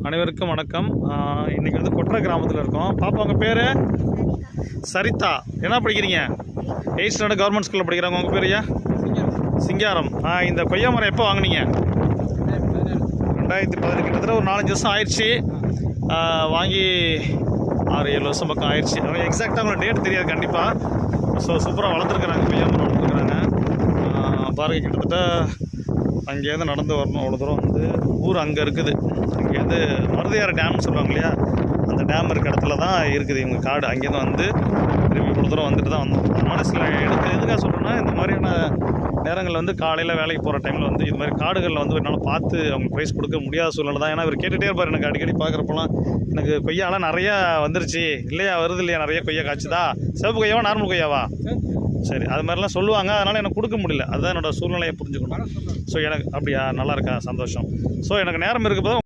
அனைவருக்கும் வணக்கம். இன்றைக்கி வந்து கொற்ற கிராமத்தில் இருக்கோம். பாப்பா உங்கள் பேர்? சரிதா. என்ன படிக்கிறீங்க? 8th ஸ்டாண்டர்ட் கவர்மெண்ட் ஸ்கூலில் படிக்கிறாங்க. உங்கள் பேர் ஐயா? சிங்காரம். இந்த கொய்யா மரம் எப்போ வாங்கினீங்க? 2018. கிட்டத்தட்ட ஒரு 4-5 வருஷம் ஆயிடுச்சு. வாங்கி 6-7 வருஷம் பக்கம் ஆயிடுச்சு. எக்ஸாக்டாக உங்களுக்கு டேட் தெரியாது கண்டிப்பாக. ஸோ சூப்பராக வளர்த்துருக்குறாங்க, கொய்யா மரம் வளர்த்துருக்குறாங்க. பாருங்கள், கிட்டத்தட்ட அங்கேருந்து நடந்து வரணும். அவ்வளோ தூரம் வந்து ஊர் அங்கே இருக்குது. அங்கேருந்து மருதையாறு டேம்னு சொல்லுவாங்க இல்லையா, அந்த டேம் இருக்க இடத்துல தான் இருக்குது இவங்க காடு. அங்கேருந்து வந்து திரும்பி இவ்வளோ தூரம் வந்துட்டு தான் வந்தோம். அதனால் சில எதுக்காக சொல்கிறேன்னா, இந்த மாதிரியான நேரங்களில் வந்து காலையில் வேலைக்கு போகிற டைமில் வந்து இது மாதிரி காடுகளில் வந்து என்னால் பார்த்து அவங்க ப்ரைஸ் கொடுக்க முடியாத சூழ்நிலை தான். ஏன்னா இவர் கேட்டுகிட்டே இருப்பார். எனக்கு அடிக்கடி பார்க்குறப்பெல்லாம் எனக்கு கொய்யாலாம் நிறையா வந்துருச்சு இல்லையா, வருது இல்லையா, நிறைய கொய்யா காய்ச்சுதா, சிவப்பு கொய்யாவா நார்மல் கொய்யாவா? சரி, அது மாதிரிலாம் சொல்லுவாங்க. அதனால் எனக்கு கொடுக்க முடியல. அதுதான் என்னோடய சூழ்நிலையை புரிஞ்சுக்கணும். ஸோ எனக்கு அப்படியா, நல்லா இருக்கா, சந்தோஷம். ஸோ எனக்கு நேரம் இருக்கும்போது